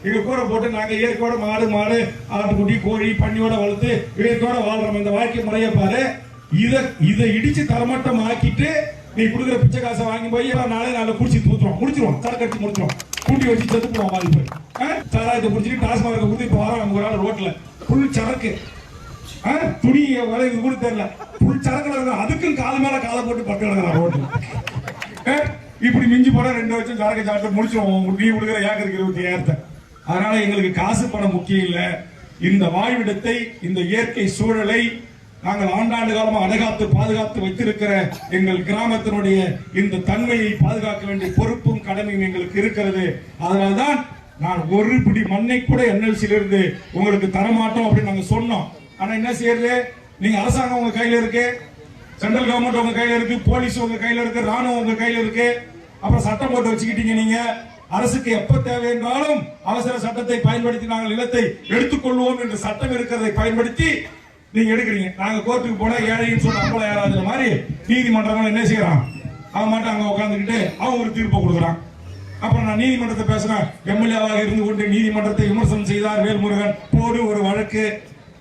எங்க கூரை போட்டு நாங்க இயற்கையோட மாடு ஆட்டுக்குட்டி கோழி பண்ணியோட வளர்த்து இயற்கையோட வாழ்றோம். இந்த வாழ்க்கை முறைய பாரு. இதை இடிச்சு தரமட்டம் ஆக்கிட்டு நீ கொடுக்குற பிச்சை காசை வாங்கி போய் நாளை குடிச்சு முடிச்சிருவோம் சரக்கு அடிச்சு முடிச்சிருவோம். கூட்டி வச்சு செத்து போவோம். வாலிபு சாராயத்தை குடிச்சிட்டு டாஸ்மாக கொடுத்து இப்ப வரோம் ஒரு ஆள் ரோட்ல புல் சரக்கு துணி வரை இது கூட தெரியல புல் சரக்குல இருக்கும். அதுக்கும் கால மேல காலை போட்டு பட்டு கிடக்குறான் ரோட்ல. இப்படி மிஞ்சி போனா 2 வருஷம் சரக்கு சாப்பிட்டு முடிச்சிருவோம். நீ கொடுக்குற ஏக்கருக்கு 25,000. அதனால எங்களுக்கு காசு பணம் முக்கியம் இல்ல. இந்த வாழ்விடத்தை இந்த இயற்கை சூழலை நாங்கள் ஆண்டாண்டு காலமாக அடகாத்து பாதுகாத்து வைத்திருக்கிற எங்கள் கிராமத்தினுடைய இந்த தன்மையை பாதுகாக்க வேண்டிய பொறுப்பும் கடமையும் எங்களுக்கு இருக்கிறது. அதனால்தான் நான் ஒரு பிடி மண்ணை கூட என்எல்சியில இருந்து உங்களுக்கு தரமாட்டோம் அப்படின்னு நாங்க சொன்னோம். ஆனா என்ன செய்யறது? நீங்க அரசாங்கம் உங்க கையில இருக்கு, சென்ட்ரல் கவர்மெண்ட் உங்க கையில இருக்கு, போலீஸ் உங்க கையில இருக்கு, ராணுவம் உங்க கையில இருக்கு. அப்புறம் சட்டம் போட்டு வச்சுக்கிட்டீங்க. நீங்க அரசுக்கு எப்ப தேவை என்றாலும் அவசர சட்டத்தை பயன்படுத்தி நாங்கள் நிலத்தை எடுத்துக்கொள்வோம் என்று சட்டம் இருக்கிறதை பயன்படுத்தி நீங்க எடுக்கிறீங்க. நாங்க கோர்ட்டுக்கு போனா ஏழைன்னு சொன்ன அப்பள ஏறாத மாதிரி நீதிமன்றம் என்ன செய்யறான்? அவன் மாட்டேன் அங்க உட்காந்துக்கிட்டு அவன் ஒரு தீர்ப்பு கொடுக்குறான். அப்புறம் நான் நீதிமன்றத்தை பேசுறேன். எம்எல்ஏவாக இருந்து கொண்டு நீதிமன்றத்தை விமர்சனம் செய்தார் வேல்முருகன், போடு ஒரு வழக்கு.